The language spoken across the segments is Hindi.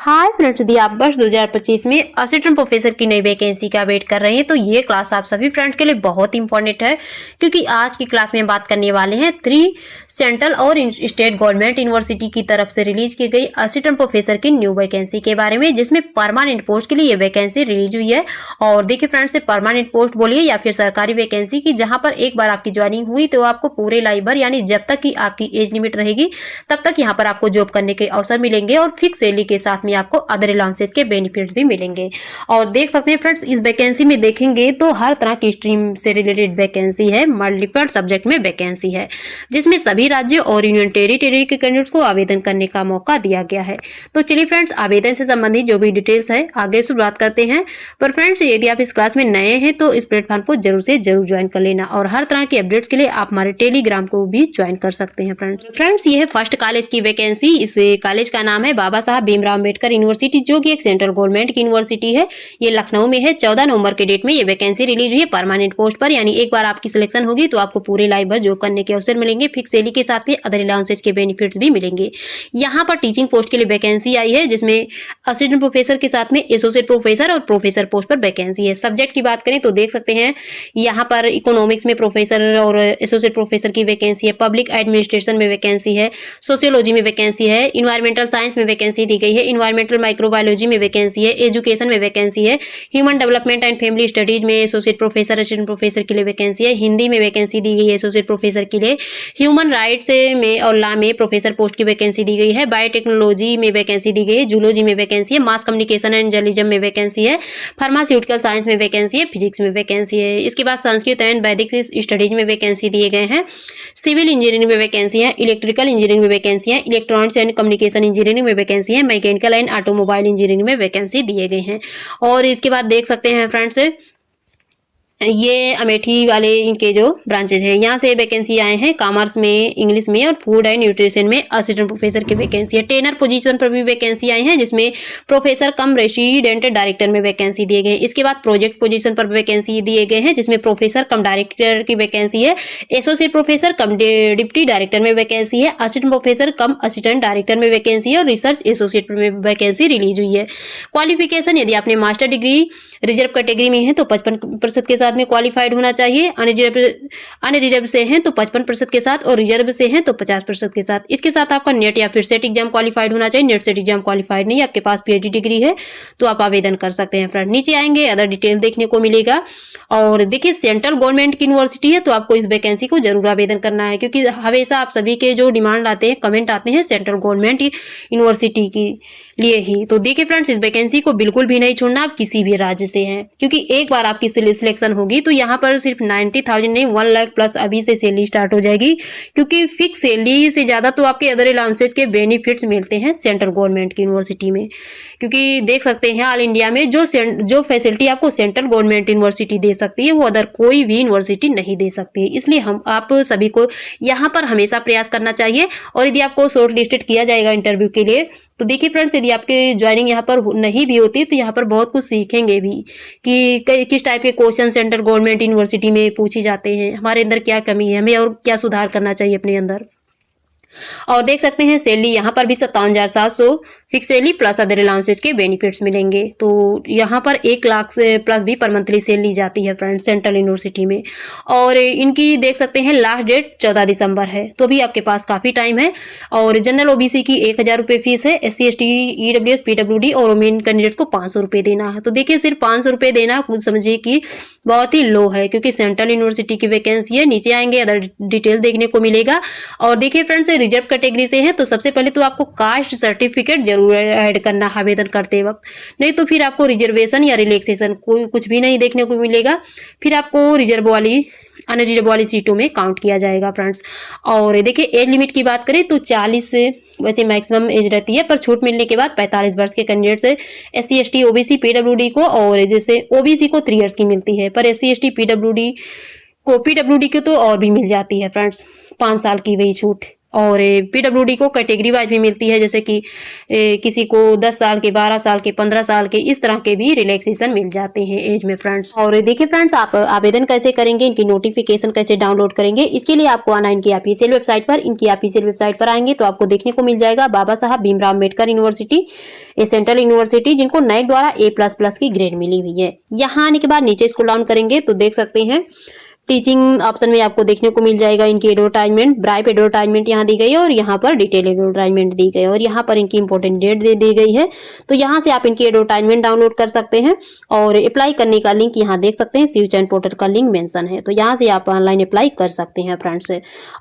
हाय फ्रेंड्स, यदि आप वर्ष 2025 में असिस्टेंट प्रोफेसर की नई वैकेंसी का वेट कर रहे हैं तो ये क्लास आप सभी फ्रेंड्स के लिए बहुत इंपॉर्टेंट है, क्योंकि आज की क्लास में बात करने वाले हैं 3 सेंट्रल और स्टेट गवर्नमेंट यूनिवर्सिटी की तरफ से रिलीज की गई असिस्टेंट प्रोफेसर की न्यू वैकेंसी के बारे में, जिसमें परमानेंट पोस्ट के लिए ये वैकेंसी रिलीज हुई है। और देखिए फ्रेंड्स, से परमानेंट पोस्ट बोलिए या फिर सरकारी वैकेंसी की, जहां पर एक बार आपकी ज्वाइनिंग हुई तो आपको पूरे लाइफ भर यानी जब तक की आपकी एज लिमिट रहेगी तब तक यहाँ पर आपको जॉब करने के अवसर मिलेंगे और फिक्स सैलरी के साथ में आपको अदर अलाउंसेज के बेनिफिट्स भी मिलेंगे। और देख सकते हैं फ्रेंड्स, इस वैकेंसी में देखेंगे तो हर तरह की स्ट्रीम से रिलेटेड वैकेंसी है, मल्टीपल सब्जेक्ट में वैकेंसी है, जिसमें सभी राज्यों और यूनियन टेरिटरी के कैंडिडेट्स को आवेदन करने का मौका दिया गया है। तो चलिए फ्रेंड्स, आवेदन से संबंधित जो भी डिटेल्स है आगे शुरुआत करते हैं। पर फ्रेंड्स, यदि आप इस क्लास में नए हैं तो इस प्लेटफॉर्म को जरूर से जरूर ज्वाइन कर लेना, और हर तरह के अपडेट्स के लिए आप हमारे टेलीग्राम को भी ज्वाइन कर सकते हैं। फ्रेंड्स, ये है फर्स्ट कॉलेज की वैकेंसी। इस कॉलेज का नाम है बाबा साहब भीमराव अम्बेडकर यूनिवर्सिटी, जो कि एक सेंट्रल गवर्नमेंट की यूनिवर्सिटी है। ये लखनऊ में है। 14 नवंबर के डेट में ये वैकेंसी रिलीज हुई है परमानेंट पोस्ट पर, यानी एक बार आपकी सिलेक्शन होगी तो आपको पूरे लाइफ भर जॉब करने के अवसर मिलेंगे, फिक्स सैलरी के साथ में अदर अलाउंसेज के बेनिफिट्स भी मिलेंगे। यहाँ पर टीचिंग पोस्ट के लिए वैकेंसी आई है, जिसमें असिस्टेंट प्रोफेसर के साथ में एसोसिएट प्रोफेसर और प्रोफेसर पोस्ट पर वैकेंसी है। सब्जेक्ट की बात करें तो देख सकते हैं यहाँ पर इकोनॉमिक्स में प्रोफेसर और एसोसिएट प्रोफेसर की वैकेंसी है, पब्लिक एडमिनिस्ट्रेशन में वैकेंसी है, सोशियोलॉजी में वैकेंसी है, इन्वायरमेंटल साइंस में वैकेंसी दी गई है, इन्वायरमेंटल माइक्रोबायोलॉजी में वैकेंसी है, एजुकेशन में वैकेंसी है, human development and family studies में एसोसिएट प्रोफेसर असिस्टेंट प्रोफेसर के लिए वैकेंसी है, हिंदी में वैकेंसी दी गई है एसोसिएट प्रोफेसर के लिए, ह्यूमन राइट्स में और लॉ में प्रोफेसर पोस्ट की वैकेंसी दी गई है, बायोटेक्नोलॉजी में वैकेंसी दी गई है, जूलॉजी में वैकेंसी है, मास कम्युनिकेशन एंड जर्नलिज्म में वैकेंसी है, फार्मास्यूटिकल साइंस में वैकेंसी है, फिजिक्स में वैकेंसी है। इसके बाद संस्कृत एंड वैदिक स्टडीज में वैकेंसी दिए गए हैं, सिविल इंजीनियरिंग में वैकेंसी है, इलेक्ट्रिकल इंजीनियरिंग में वैकेंसी है, इलेक्ट्रॉनिक्स एंड कम्युनिकेशन इंजीनियरिंग में वैकेंसी है, मैकेनिकल एंड ऑटोमोबाइल इंजीनियरिंग में वैकेंसी दिए गए हैं। और इसके बाद देख सकते हैं फ्रेंड्स, ये अमेठी वाले इनके जो ब्रांचेज हैं, यहाँ से वैकेंसी आए हैं। कॉमर्स में, इंग्लिश में और फूड एंड न्यूट्रिशन में असिस्टेंट प्रोफेसर की वैकेंसी है। ट्रेनर पोजीशन पर भी वैकेंसी आई है, जिसमें प्रोफेसर कम रेसिडेंट डायरेक्टर में वैकेंसी दिए गए हैं। इसके बाद प्रोजेक्ट पोजीशन पर वैकेंसी दिए गए हैं, जिसमें प्रोफेसर कम डायरेक्टर की वैकेंसी है, एसोसिएट प्रोफेसर कम डिप्टी डायरेक्टर में वैकेंसी है, असिस्टेंट प्रोफेसर कम असिस्टेंट डायरेक्टर में वैकेंसी है और रिसर्च एसोसिएट में वैकेंसी रिलीज हुई है। क्वालिफिकेशन, यदि आपने मास्टर डिग्री रिजर्व कैटेगरी में है तो 55% के साथ में क्वालिफाइड होना चाहिए, अनरिजर्व से हैं तो 55% के साथ और रिजर्व से हैं तो 50% के साथ। इसके साथ आपका नेट या फिर सेट एग्जाम क्वालिफाइड होना चाहिए। नेट सेट एग्जाम क्वालिफाइड नहीं, आपके पास पीएचडी डिग्री है तो आप आवेदन कर सकते हैं। फ्रेंड, नीचे आएंगे अदर डिटेल देखने को मिलेगा। और देखिए, सेंट्रल गवर्नमेंट की यूनिवर्सिटी है तो आपको इस वैकेंसी को जरूर आवेदन करना है, क्योंकि हमेशा आप सभी के जो डिमांड आते हैं, कमेंट आते हैं सेंट्रल गवर्नमेंट यूनिवर्सिटी की लिए ही। तो देखिए फ्रेंड्स, इस वैकेंसी को बिल्कुल भी नहीं छोड़ना, आप किसी भी राज्य से हैं, क्योंकि एक बार आपकी सिलेक्शन होगी तो यहाँ पर सिर्फ 90,000 नहीं 1 लाख प्लस अभी से सैलरी स्टार्ट हो जाएगी, क्योंकि फिक्स सैलरी से ज्यादा तो आपके अदर अलाउंसेज के बेनिफिट्स मिलते हैं सेंट्रल गवर्नमेंट की यूनिवर्सिटी में। क्योंकि देख सकते हैं ऑल इंडिया में जो फैसिलिटी आपको सेंट्रल गवर्नमेंट यूनिवर्सिटी दे सकती है वो अदर कोई भी यूनिवर्सिटी नहीं दे सकती है। इसलिए हम आप सभी को यहाँ पर हमेशा प्रयास करना चाहिए। और यदि आपको शॉर्ट लिस्टेड किया जाएगा इंटरव्यू के लिए तो देखिए फ्रेंड्स, यदि आपकी ज्वाइनिंग यहाँ पर नहीं भी होती तो यहाँ पर बहुत कुछ सीखेंगे भी कि किस टाइप के क्वेश्चन सेंट्रल गवर्नमेंट यूनिवर्सिटी में पूछे जाते हैं, हमारे अंदर क्या कमी है, हमें और क्या सुधार करना चाहिए अपने अंदर। और देख सकते हैं सैलरी यहाँ पर भी 57,700 fix salary plus other allowances के बेनिफिट्स मिलेंगे। तो यहाँ पर 1 लाख से प्लस भी पर मंथली सैलरी जाती है फ्रेंड सेंट्रल यूनिवर्सिटी में। और इनकी देख सकते हैं लास्ट डेट 14 दिसंबर है, तो भी आपके पास काफी टाइम है। और जनरल ओबीसी की 1,000 रुपये फीस है, SC ST EWS PWD और वुमेन कैंडिडेट को 500 रुपये देना है। तो देखिए, सिर्फ 500 रुपये देना कुछ समझिए कि बहुत ही लो है, क्योंकि सेंट्रल यूनिवर्सिटी की वैकेंसी है। नीचे आएंगे अदर डिटेल देखने को मिलेगा। और देखिए फ्रेंड्स, रिजर्व कैटेगरी से है तो सबसे पहले तो आपको कास्ट सर्टिफिकेट जरूर ऐड करना आवेदन करते वक्त, नहीं तो फिर आपको रिजर्वेशन या रिलैक्सेशन कोई कुछ भी नहीं देखने को मिलेगा। फिर आपको रिजर्व वाली अनरिजर्व वाली सीटों में काउंट किया जाएगा फ्रेंड्स। और देखिए, एज लिमिट की बात करें तो 40 से वैसे मैक्सिमम एज रहती है, पर छूट मिलने के बाद 45 वर्ष के कैंडिडेट से SC ST OBC PWD को, और जैसे OBC को 3 इयर्स की मिलती है, पर SC ST PWD को तो और भी मिल जाती है फ्रेंड्स, 5 साल की वही छूट। और पीडब्ल्यूडी को कैटेगरी वाइज भी मिलती है, जैसे कि किसी को 10 साल के, 12 साल के, 15 साल के, इस तरह के भी रिलैक्सेशन मिल जाते हैं एज में फ्रेंड्स। और देखिए फ्रेंड्स, आप आवेदन कैसे करेंगे, इनकी नोटिफिकेशन कैसे डाउनलोड करेंगे, इसके लिए आपको आना इनकी ऑफिशियल वेबसाइट पर। इनकी ऑफिशियल वेबसाइट पर आएंगे तो आपको देखने को मिल जाएगा बाबा साहब भीमराव अम्बेडकर यूनिवर्सिटी, ए सेंट्रल यूनिवर्सिटी, जिनको नैक द्वारा A++ की ग्रेड मिली हुई है। यहाँ आने के बाद नीचे स्क्रॉल डाउन करेंगे तो देख सकते हैं टीचिंग ऑप्शन में आपको देखने को मिल जाएगा इनकी एडवर्टाइजमेंट, ब्राइप एडवर्टाइजमेंट यहाँ दी गई है और यहाँ पर डिटेल एडवर्टाइजमेंट दी गई है और यहाँ पर इनकी इंपॉर्टेंट डेट दे दी गई है। तो यहाँ से आप इनकी एडवर्टाइजमेंट डाउनलोड कर सकते हैं और अप्लाई करने का लिंक यहाँ देख सकते हैं, सिवचैन पोर्टल का लिंक मेंशन है, तो यहाँ से आप ऑनलाइन अप्लाई कर सकते हैं फ्रेंड्स।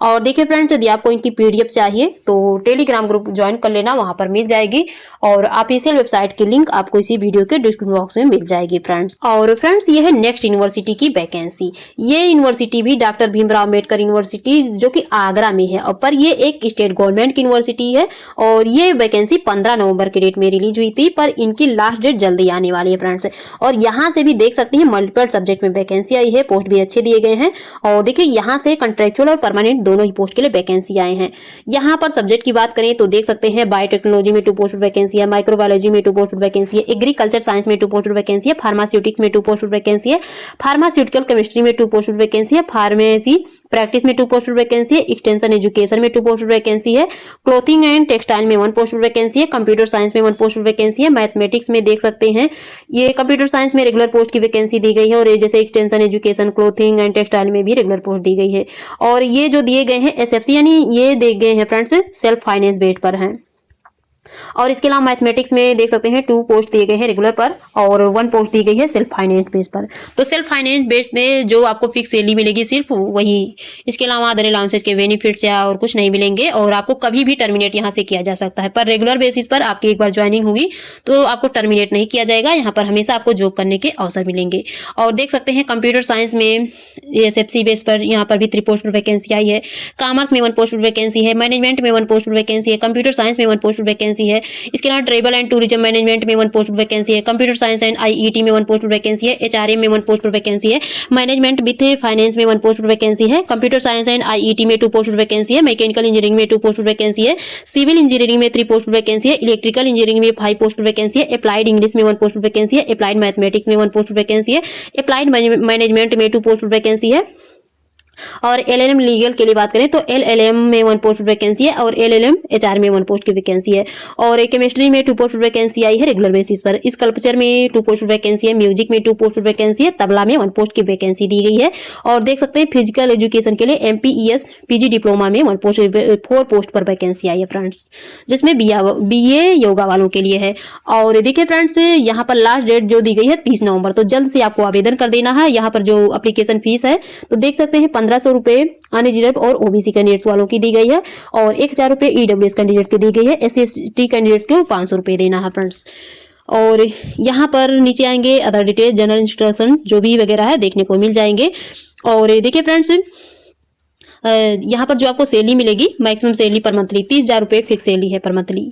और देखिए फ्रेंड्स, यदि आपको इनकी PDF चाहिए तो टेलीग्राम ग्रुप ज्वाइन कर लेना, वहाँ पर मिल जाएगी और ऑफिशियल वेबसाइट की लिंक आपको इसी वीडियो के डिस्क्रिप्शन बॉक्स में मिल जाएगी फ्रेंड्स। और फ्रेंड्स, ये है नेक्स्ट यूनिवर्सिटी की वैकेंसी। ये यूनिवर्सिटी भी डॉक्टर भीमराव अम्बेडकर यूनिवर्सिटी जो कि आगरा में है, और पर ये एक स्टेट गवर्नमेंट की यूनिवर्सिटी है और ये वैकेंसी 15 नवंबर की डेट में रिलीज हुई थी, पर इनकी लास्ट डेट जल्दी आने वाली है फ्रेंड्स। और यहाँ से भी देख सकते हैं मल्टीपल सब्जेक्ट में वैकेंसी आई है, पोस्ट भी अच्छे दिए गए हैं। और देखिए यहाँ से कॉन्ट्रेक्चुअल और परमानेंट दोनों ही पोस्ट के लिए वैकेंसी आए हैं। यहाँ पर सब्जेक्ट की बात करें तो देख सकते हैं बायोटेक्नोलॉजी में 2 पोस्ट वैकेंसी है, माइक्रोबायोलॉजी में 2 पोस्ट वैकेंसी है, एग्रीकल्चर साइंस में 2 पोस्ट वैकेंसी है, फार्मास्यूटिक्स में 2 पोस्ट वैकेंसी है, फार्मास्यूटिकल केमिस्ट्री में 2 पोस्ट वैकेंसी है, फार्मेसी प्रैक्टिस में 2 पोस्ट वैकेंसी है, एक्सटेंशन एजुकेशन में 2 पोस्ट वैकेंसी है, क्लोथिंग एंड टेक्सटाइल में 1 पोस्ट वैकेंसी है, कंप्यूटर साइंस में 1 पोस्ट वैकेंसी है, मैथमेटिक्स में देख सकते हैं ये कंप्यूटर साइंस में रेगुलर पोस्ट की वैकेंसी दी गई है और ये जैसे extension education, clothing and textile में भी रेगुलर पोस्ट दी गई है। और ये जो दिए गए हैं SFC यानी ये दिए गए हैं फ्रेंड्स सेल्फ फाइनेंस बेस पर हैं। और इसके अलावा मैथमेटिक्स में देख सकते हैं 2 पोस्ट दिए गए हैं रेगुलर पर और 1 पोस्ट दी गई है सेल्फ फाइनेंस बेस पर। तो सेल्फ फाइनेंस बेस में जो आपको फिक्स सैलरी मिलेगी सिर्फ वही, इसके अलावा अदर अलाउंसेस के बेनिफिट्स या और कुछ नहीं मिलेंगे और आपको कभी भी टर्मिनेट यहाँ से किया जा सकता है। पर रेगुलर बेसिस पर आपकी एक बार ज्वाइनिंग होगी तो आपको टर्मिनेट नहीं किया जाएगा, यहाँ पर हमेशा आपको जॉब करने के अवसर मिलेंगे। और देख सकते हैं कंप्यूटर साइंस में SFC बेस पर यहाँ पर भी 3 पोस्ट पर वैकेंसी आई है, कॉमर्स में 1 पोस्ट पर वैकेंसी है, मैनेजमेंट में 1 पोस्ट पर वैकेंसी है, कंप्यूटर साइंस में 1 पोस्ट पर वैकेंसी है, इसके अलावा ट्रेवल एंड टूरिज्म मैनेजमेंट में 1 पोस्ट पर वैकेंसी है, कंप्यूटर साइंस एंड IET में 1 पोस्ट पर वैकेंसी है, HRM में 1 पोस्ट पर वैकेंसी है, मैनेजमेंट विथ फाइनेंस में 1 पोस्ट पर वैकेंसी है, कंप्यूटर साइंस एंड IET में 2 पोस्ट पर वैकेंसी है, मैकेनिकल इंजीनियरिंग में 2 पोस्ट पर वैकेंसी है, सिविल इंजीनियरिंग में 3 पोस्ट पर वैकेंसी है, इलेक्ट्रिकल इंजीनियरिंग में 5 पोस्ट पर वैकेंसी है, अप्लाइड इंग्लिश में 1 पोस्ट पर वैकेंसी है, अप्लाइड मैथमेटिक्स में 1 पोस्ट पर वैकेंसी है, अप्लाइड मैनेजमेंट में 2 पोस्ट पर वैकेंसी है। और LLM लीगल के लिए बात करें तो LLM में 1 पोस्ट वैकेंसी है और LLM HR में 1 पोस्ट की वैकेंसी है। और केमिस्ट्री में 2 पोस्ट वैकेंसी आई है रेगुलर बेसिस पर, स्कल्पचर में 2 पोस्ट वैकेंसी है, म्यूजिक में 2 पोस्ट वैकेंसी है, तबला में 1 पोस्ट की वैकेंसी दी गई है। और देख सकते हैं फिजिकल एजुकेशन के लिए MPES PG डिप्लोमा में 4 पोस्ट पर वैकेंसी आई है फ्रेंड्स, जिसमें BA योगा वालों के लिए है। और देखिए फ्रेंड्स, यहाँ पर लास्ट डेट जो दी गई है 30 नवंबर, तो जल्द से आपको आवेदन कर देना है। यहाँ पर जो एप्लीकेशन फीस है तो देख सकते हैं 1500 रुपए अनरिजर्व और OBC कैंडिडेट्स वालों की दी गई है और 1000 रुपए EWS कैंडिडेट की दी गई है, SC/ST कैंडिडेट्स को 500 रुपए देना है फ्रेंड्स। और यहाँ पर नीचे आएंगे अदर डिटेल जनरल इंस्ट्रक्शन जो भी वगैरह है देखने को मिल जाएंगे। और देखिए फ्रेंड्स, यहाँ पर जो आपको सैलरी मिलेगी मैक्सिमम सैलरी पर मंथली 30,000 रुपए फिक्स सैलरी है पर मंथली।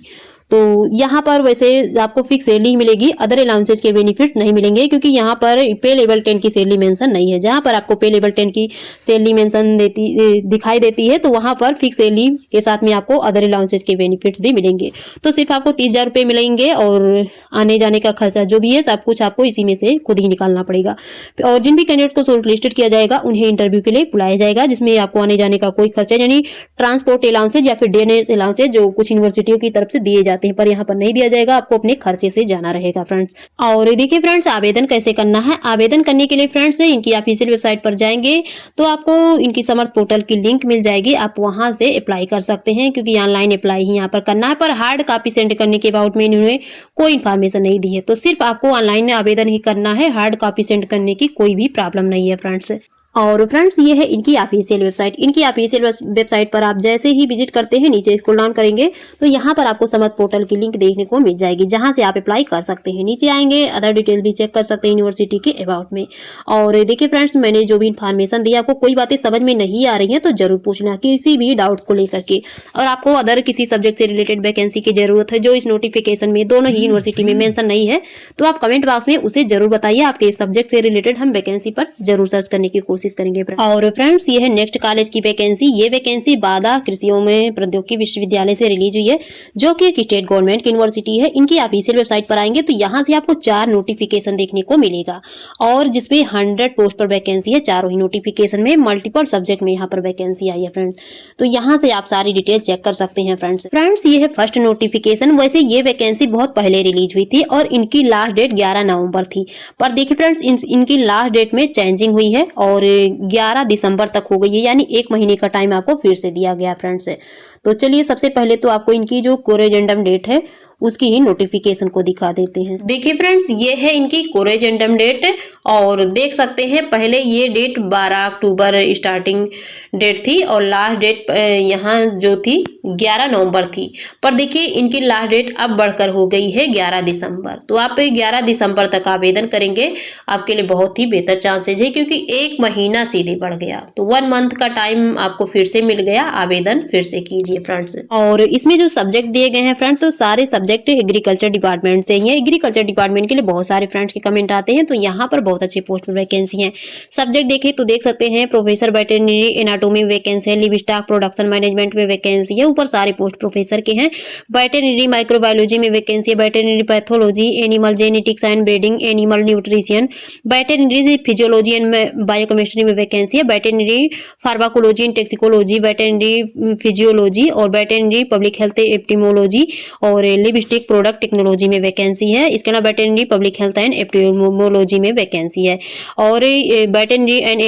तो यहाँ पर वैसे आपको फिक्स सैलरी मिलेगी, अदर अलाउंसेज के बेनिफिट नहीं मिलेंगे क्योंकि यहाँ पर पे लेवल 10 की सैलरी मेंशन नहीं है। जहाँ पर आपको पे लेवल 10 की सैलरी मेंशन दिखाई देती है तो वहाँ पर फिक्स सैलरी के साथ में आपको अदर अलाउंसेज के बेनिफिट्स भी मिलेंगे। तो सिर्फ आपको 30,000 रुपये मिलेंगे और आने जाने का खर्चा जो भी है सब कुछ आपको इसी में से खुद ही निकालना पड़ेगा। और जिन भी कैंडिडेट को शॉर्ट लिस्टेड किया जाएगा उन्हें इंटरव्यू के लिए बुलाया जाएगा, जिसमें आपको आने जाने का कोई खर्चा यानी ट्रांसपोर्ट अलाउंसेज या फिर DNS अलाउंसेज जो कुछ यूनिवर्सिटियों की तरफ से दिए जाते हैं पर यहाँ पर नहीं दिया जाएगा, आपको अपने खर्चे से जाना रहेगा फ्रेंड्स। और देखिए फ्रेंड्स, आवेदन कैसे करना है। आवेदन करने के लिए फ्रेंड्स इनकी ऑफिशियल वेबसाइट पर जाएंगे तो आपको इनकी समर्थ पोर्टल की लिंक मिल जाएगी, आप वहां से अप्लाई कर सकते हैं क्योंकि ऑनलाइन अप्लाई ही यहाँ पर करना है। पर हार्ड कॉपी सेंड करने के अबाउट में इन्होंने कोई इन्फॉर्मेशन नहीं दी है, तो सिर्फ आपको ऑनलाइन आवेदन ही करना है, हार्ड कॉपी सेंड करने की कोई भी प्रॉब्लम नहीं है फ्रेंड्स। और फ्रेंड्स, ये है इनकी ऑफिशियल वेबसाइट। इनकी ऑफिशियल वेबसाइट पर आप जैसे ही विजिट करते हैं नीचे स्क्रॉल डाउन करेंगे तो यहाँ पर आपको समर्थ पोर्टल की लिंक देखने को मिल जाएगी, जहाँ से आप अप्लाई कर सकते हैं। नीचे आएंगे अदर डिटेल भी चेक कर सकते हैं यूनिवर्सिटी के अबाउट में। और देखिए फ्रेंड्स, मैंने जो भी इन्फॉर्मेशन दी आपको कोई बातें समझ में नहीं आ रही है तो जरूर पूछना किसी भी डाउट को लेकर के। और आपको अदर किसी सब्जेक्ट से रिलेटेड वैकेंसी की जरूरत है जो इस नोटिफिकेशन में दोनों ही यूनिवर्सिटी में मेंशन नहीं है तो आप कमेंट बॉक्स में उसे जरूर बताइए, आपके सब्जेक्ट से रिलेटेड हम वैकेंसी पर जरूर सर्च करने की कोशिश कोशिश करेंगे। और फ्रेंड्स ये है नेक्स्ट कॉलेज की वैकेंसी। ये वैकेंसी बादा कृषि में प्रौद्योगिकी विश्वविद्यालय से रिलीज हुई है, जो कि एक स्टेट गवर्नमेंट यूनिवर्सिटी है। इनकी ऑफिशियल वेबसाइट पर आएंगे तो यहाँ से आपको 4 नोटिफिकेशन देखने को मिलेगा, और जिसपे 100 पोस्ट पर वैकेंसी है। चारों ही नोटिफिकेशन में मल्टीपल सब्जेक्ट में यहाँ पर वैकेंसी आई है फ्रेंड्स। तो यहाँ से आप सारी डिटेल चेक कर सकते हैं फ्रेंड्स ये है फर्स्ट नोटिफिकेशन। वैसे ये वैकेंसी बहुत पहले रिलीज हुई थी और इनकी लास्ट डेट 11 नवंबर थी, पर देखिए फ्रेंड्स इनकी लास्ट डेट में चेंजिंग हुई है और 11 दिसंबर तक हो गई है, यानी 1 महीने का टाइम आपको फिर से दिया गया फ्रेंड्स। तो चलिए सबसे पहले तो आपको इनकी जो कोरेजेंडम डेट है उसकी ही नोटिफिकेशन को दिखा देते हैं। देखिए फ्रेंड्स ये है इनकी कोरेजेंडम डेट, और देख सकते हैं पहले ये डेट 12 अक्टूबर स्टार्टिंग डेट थी और लास्ट डेट यहाँ जो थी 11 नवंबर थी। पर देखिए इनकी लास्ट डेट अब बढ़कर हो गई है 11 दिसंबर। तो आप 11 दिसंबर तक आवेदन करेंगे, आपके लिए बहुत ही बेहतर चांसेज है, क्योंकि 1 महीना सीधे बढ़ गया। तो 1 मंथ का टाइम आपको फिर से मिल गया, आवेदन फिर से कीजिए फ्रेंड्स। और इसमें जो सब्जेक्ट दिए गए हैं फ्रेंड्स, तो सारे सब्जेक्ट एग्रीकल्चर डिपार्टमेंट से ही है। एग्रीकल्चर डिपार्टमेंट के लिए बहुत सारे फ्रेंड्स के कमेंट आते हैं, तो यहाँ पर बहुत अच्छे पोस्ट पर वैकेंसी है। सब्जेक्ट देखें तो देख सकते हैं प्रोफेसर वेटरनरी एनाटॉमी में वैकेंसी है, लिवस्टॉक प्रोडक्शन मैनेजमेंट में वैकेंसी है। ऊपर सारे पोस्ट प्रोफेसर के हैं। वेटरनरी माइक्रोबायोलॉजी में वैकेंसी है, veterinary pathology, animal genetics and breeding, animal nutrition, veterinary physiology and biochemistry में वैकेंसी है, veterinary pharmacology and toxicology, veterinary physiology और वेटरनरी पब्लिक हेल्थ एपिडेमियोलॉजी और लिपस्टिक प्रोडक्ट टेक्नोलॉजी में वैकेंसी है। इसके अलावा veterinary public health and epidemiology में वैकेंसी है, और veterinary and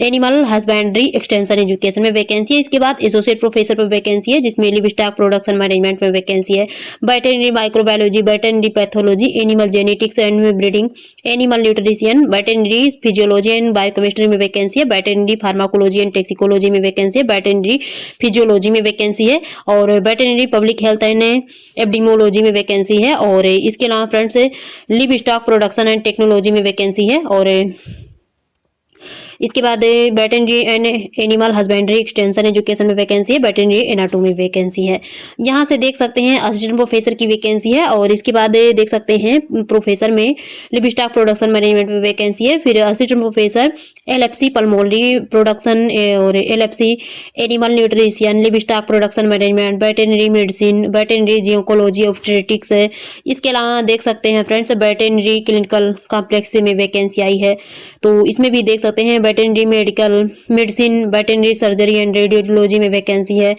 animal husbandry extension education में वैकेंसी है। इसके बाद एसोसिएट प्रोफेसर पर वैकेंसी है, जिसमें लिवस्टॉक प्रोडक्शन मैनेजमेंट में वैकेंसी है, veterinary microbiology, veterinary pathology, animal genetics and breeding, animal nutrition, veterinary physiology and biochemistry में वैकेंसी है, वेटरनरी फार्माकोलॉजी एंड टॉक्सिकोलॉजी में वैकेंसी है, वेटरनरी फिजियोलॉजी में वैकेंसी है, और veterinary public health and epidemiology में वैकेंसी है। और इसके अलावा फ्रेंड्स लिवस्टॉक प्रोडक्शन एंड टेक्नोलॉजी में वैकेंसी है, और इसके बाद veterinary and animal husbandry extension education में वैकेंसी है, वेटरनरी एनाटॉमी में वैकेंसी है। यहाँ से देख सकते हैं असिस्टेंट प्रोफेसर की वैकेंसी है, और इसके बाद देख सकते हैं प्रोफेसर में लिवस्टॉक प्रोडक्शन मैनेजमेंट में वैकेंसी है। फिर assistant professor LFC pulmonary production और LFC animal nutrition, livestock production management, veterinary medicine, veterinary gynaecology obstetrics. इसके अलावा देख सकते हैं फ्रेंड्स वेटरनरी क्लिनिकल कॉम्प्लेक्स में वैकेंसी आई है, तो इसमें भी देख सकते हैं veterinary medical medicine, veterinary surgery and radiology में वैकेंसी है,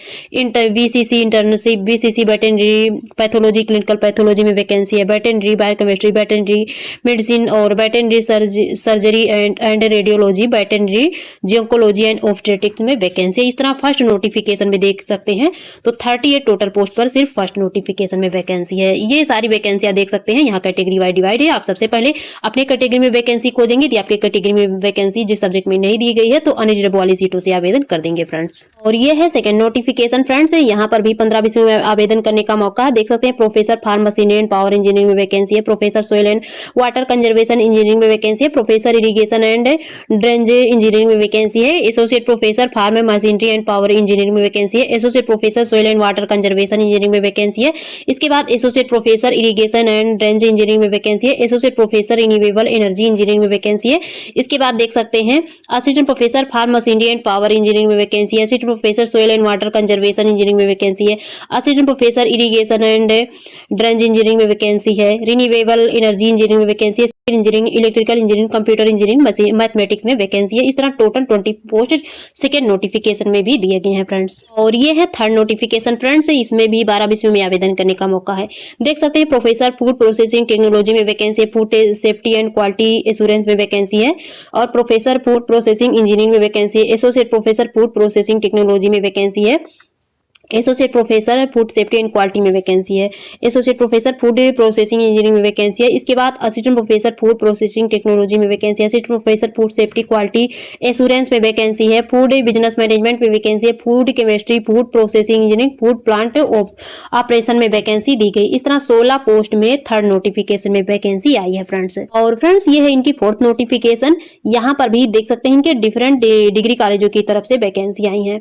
VCC internship, VCC veterinary pathology clinical pathology में वैकेंसी है, वेटरनरी बायोकेमिस्ट्री, वेटरनरी मेडिसिन और veterinary surgery and radiology, veterinary gynaecology and obstetrics में वैकेंसी है। इस तरह फर्स्ट नोटिफिकेशन में देख सकते हैं तो 38 टोटल पोस्ट पर सिर्फ फर्स्ट नोटिफिकेशन में वैकेंसी है। ये सारी वैकेंसियां देख सकते हैं, यहाँ कैटेगरी वाइज डिवाइड है। आप सबसे पहले अपने कैटेगरी में वैकेंसी खोजेंगे, तो आपके कैटेगरी में वैकेंसी जिस सब्जेक्ट में नहीं दी गई है तो अनरिजर्व वाली सीटों से आवेदन कर देंगे फ्रेंड्स। और ये है सेकंड नोटिफिकेशन फ्रेंड्स, यहाँ पर भी 15 विषयों में आवेदन करने का मौका देख सकते हैं। Professor farm machinery and power engineering में वैकेंसी है, professor soil and water conservation engineering में वैकेंसी है, professor irrigation and drainage engineering में वैकेंसी है, associate professor farm machinery and power engineering में वैकेंसी है, associate professor soil and water conservation engineering में वैकेंसी है। इसके बाद associate professor irrigation and drainage engineering में वैकेंसी है, associate professor renewable energy engineering में वैकेंसी है। इसके बाद देख सकते हैं assistant professor farm machinery and power engineering में वैकेंसी है, assistant professor soil and water conservation engineering में वैकेंसी है, assistant professor irrigation and drainage engineering में वैकेंसी है, रिन्यूएबल एनर्जी इंजीनियरिंग में वैकेंसी है, engineering, electrical engineering, computer engineering, mathematics में वैकेंसी है। इस तरह टोटल 20 पोस्ट सेकेंड नोटिफिकेशन में भी दिए गए हैं फ्रेंड्स। और ये है थर्ड नोटिफिकेशन फ्रेंड्स, इसमें भी 12 विषयों में आवेदन करने का मौका है। देख सकते हैं प्रोफेसर फूड प्रोसेसिंग टेक्नोलॉजी में वैकेंसी है, food safety and quality assurance में वैकेंसी है, और प्रोफेसर फूड प्रोसेसिंग इंजीनियरिंग में वैकेंसी है, associate professor food processing technology में वैकेंसी है, associate professor food safety and quality में वैकेंसी है, associate professor food processing engineering में वैकेंसी है। इसके बाद assistant professor food processing technology में वैकेंसी है, assistant professor food safety quality assurance में वैकेंसी है, फूड बिजनेस मैनेजमेंट में वैकेंसी है, food chemistry, food processing engineering, food plant operation में वैकेंसी दी गई। इस तरह 16 पोस्ट में थर्ड नोटिफिकेशन में वैकेंसी आई है फ्रेंड्स। और फ्रेंड्स ये है इनकी फोर्थ नोटिफिकेशन, यहाँ पर भी देख सकते हैं इनके डिफरेंट डिग्री कॉलेजों की तरफ से वैकेंसी आई है।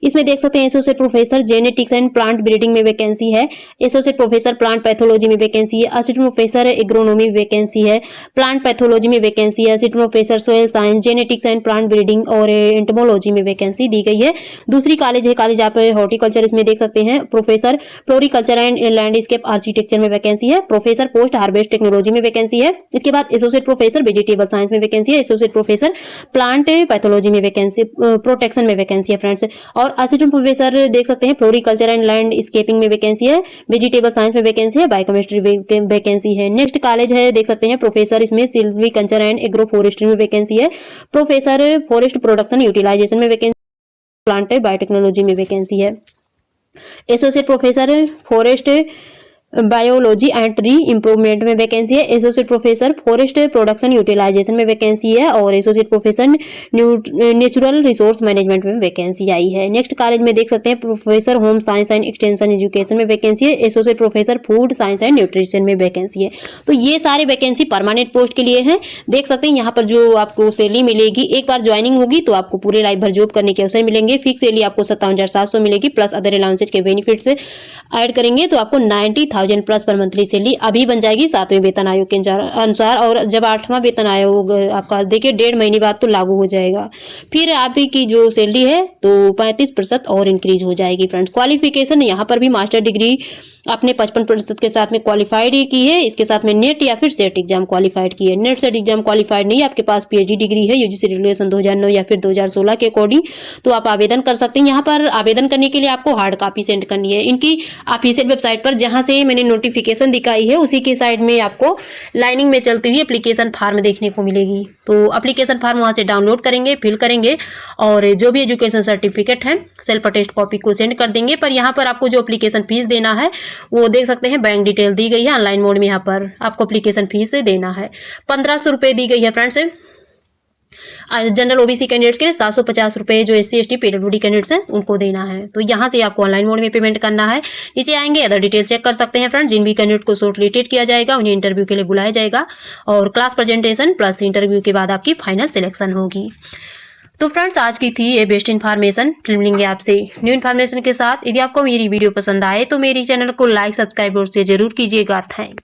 इसमें देख सकते हैं associate professor genetics and plant breeding में वैकेंसी है। एसोसिएट प्रोफेसर प्लांट पैथोलॉजी में वैकेंसी है। असिस्टेंट प्रोफेसर एग्रोनॉमी वैकेंसी है। प्लांट पैथोलॉजी में वैकेंसी है। Assistant professor soil science, genetics and plant breeding और एंटोमोलॉजी में वैकेंसी दी गई है। दूसरी कॉलेज है कॉलेज आप हॉर्टिकल्चर, इसमें देख सकते हैं professor floriculture and landscape architecture में वैकेंसी है। प्रोफेसर पोस्ट हार्वेस्ट टेक्नोलॉजी में वैकेंसी है। इसके बाद एसोसिएट प्रोफेसर वेजिटेबल साइंस में वैकेंसी है। एसोसिएट प्रोफेसर प्लांट पैथोलॉजी में वैकेंसी, प्रोटेक्शन में वैकेंसी है फ्रेंड्स। और असिस्टेंट प्रोफेसर देख सकते हैं फ्लोरिकल्चर एंड लैंडस्केपिंग में वैकेंसी है। वेजिटेबल साइंस में वैकेंसी है। बायोकेमिस्ट्री वैकेंसी है। नेक्स्ट कॉलेज है देख सकते हैं प्रोफेसर, इसमें सिल्वीकल्चर एंड एग्रो फॉरेस्ट्री में वैकेंसी है। प्रोफेसर फॉरेस्ट प्रोडक्शन यूटिलाइजेशन में वैकेंसी, प्लांट बायोटेक्नोलॉजी में वैकेंसी है। Associate professor forest biology and tree improvement में वैकेंसी है। Associate professor forest production utilization में वैकेंसी है। और associate professor natural resource management में वैकेंसी आई है। नेक्स्ट कॉलेज में देख सकते हैं professor home science and extension education में वैकेंसी है। Associate professor food science and nutrition में वैकेंसी है। तो ये सारे वैकेंसी परमानेंट पोस्ट के लिए हैं। देख सकते हैं यहाँ पर जो आपको सैलरी मिलेगी, एक बार ज्वाइनिंग होगी तो आपको पूरे लाइफ भर जॉब करने के अवसर मिलेंगे। फिक्स सैलरी आपको 57,700 मिलेगी, प्लस अदर अलाउंसेज के बेनिफिट्स ऐड करेंगे तो आपको 90,000 प्लस पर मंथली सैलरी अभी बन जाएगी 7वें वेतन आयोग के अनुसार। और जब 8वां वेतन आयोग आपका देखिए 1.5 महीने बाद तो लागू हो जाएगा, फिर आपकी जो सैलरी है तो 35% और इंक्रीज हो जाएगी फ्रेंड्स। क्वालिफिकेशन यहाँ पर भी मास्टर डिग्री आपने 55% के साथ में क्वालिफाइड की है। इसके साथ में नेट या फिर सेट एग्जाम क्वालिफाइड की है। नेट सेट एग्जाम क्वालिफाइड नहीं, आपके पास पीएचडी डिग्री है यूजीसी रेगुलेशन 2009 या फिर 2016 के अकॉर्डिंग, तो आप आवेदन कर सकते हैं। यहाँ पर आवेदन करने के लिए आपको हार्ड कॉपी सेंड करनी है इनकी ऑफिशियल वेबसाइट पर, जहां से मैंने नोटिफिकेशन दिखाई है उसी के साइड में आपको लाइनिंग में चलती हुई एप्लीकेशन फॉर्म देखने को मिलेगी। तो एप्लीकेशन फॉर्म वहां से डाउनलोड करेंगे, फिल करेंगे और जो भी एजुकेशन सर्टिफिकेट है सेल्फ अटेस्ट कॉपी को सेंड कर देंगे। पर यहाँ पर आपको जो एप्लीकेशन फीस देना है वो देख सकते हैं बैंक डिटेल दी गई है ऑनलाइन मोड में। यहाँ पर आपको एप्लीकेशन फीस देना है 1500 रुपए दी गई है फ्रेंड्स। जनरल ओबीसी कैंडिडेट्स के लिए 750 रुपए, जो SC ST PWD कैंडिडेट्स हैं उनको देना है। तो यहाँ से आपको ऑनलाइन मोड में पेमेंट करना है। नीचे आएंगे अदर डिटेल चेक कर सकते हैं फ्रेंड्स। जिन भी कैंडिडेट को शॉर्टलिस्टेड किया जाएगा उन्हें इंटरव्यू के लिए बुलाया जाएगा और क्लास प्रेजेंटेशन प्लस इंटरव्यू के बाद आपकी फाइनल सिलेक्शन होगी। तो फ्रेंड्स आज की थी ये बेस्ट इन्फॉर्मेशन। फिर मिलेंगे आपसे न्यू इन्फॉर्मेशन के साथ। यदि आपको मेरी वीडियो पसंद आए तो मेरी चैनल को लाइक सब्सक्राइब और शेयर जरूर कीजिएगा। थैंक